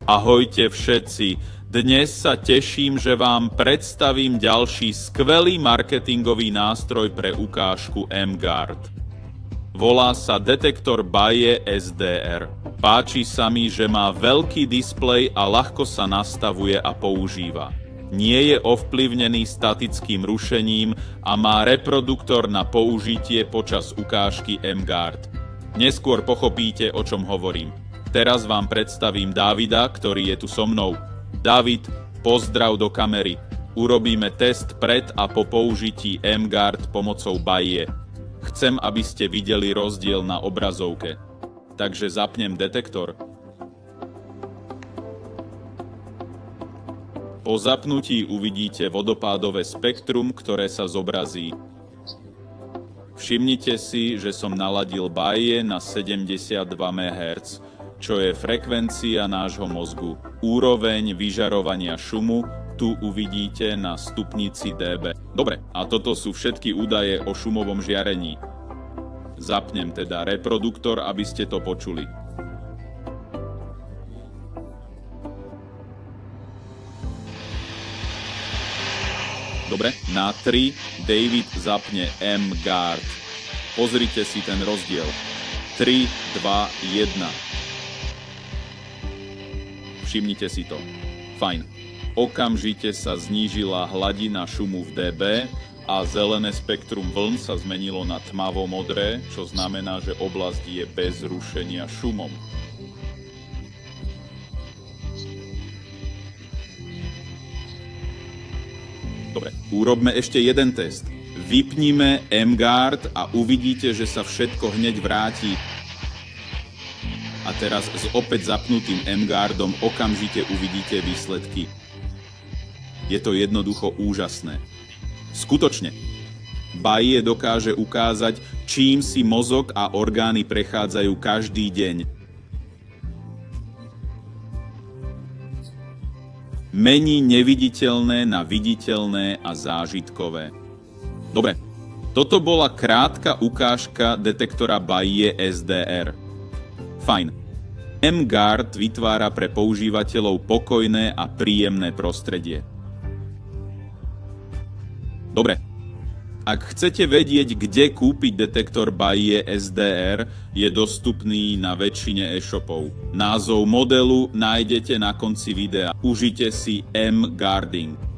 Ahojte všetci, dnes sa teším, že vám predstavím ďalší skvelý marketingový nástroj pre ukážku mGuard. Volá sa detektor baje SDR. Páči sa mi, že má veľký displej a ľahko sa nastavuje a používa. Nie je ovplyvnený statickým rušením a má reproduktor na použitie počas ukážky mGuard. Neskôr pochopíte, o čom hovorím. Teraz vám predstavím Davida, ktorý je tu so mnou. David, pozdrav do kamery. Urobíme test pred a po použití mGuard pomocou baje. Chcem, aby ste videli rozdiel na obrazovke. Takže zapnem detektor. Po zapnutí uvidíte vodopádové spektrum, ktoré sa zobrazí. Všimnite si, že som naladil baje na 72 MHz, čo je frekvencia nášho mozgu. Úroveň vyžarovania šumu tu uvidíte na stupnici dB. Dobre, a toto sú všetky údaje o šumovom žiarení. Zapnem teda reproduktor, aby ste to počuli. Dobre, na 3 David zapne mGuard. Pozrite si ten rozdiel. 3, 2, 1. Všimnite si to. Fajn. Okamžite sa znížila hladina šumu v dB a zelené spektrum vln sa zmenilo na tmavo-modré, čo znamená, že oblasť je bez rušenia šumom. Dobre, urobme ešte jeden test. Vypnime mGuard a uvidíte, že sa všetko hneď vráti. A teraz s opäť zapnutým mGuardom okamžite uvidíte výsledky. Je to jednoducho úžasné. Skutočne. Baje dokáže ukázať, čím si mozog a orgány prechádzajú každý deň. Mení neviditeľné na viditeľné a zážitkové. Dobre, toto bola krátka ukážka detektora baje SDR. Fajn. mGuard vytvára pre používateľov pokojné a príjemné prostredie. Dobre. Ak chcete vedieť, kde kúpiť detektor baje SDR, je dostupný na väčšine e-shopov. Názov modelu nájdete na konci videa. Užite si mGuarding.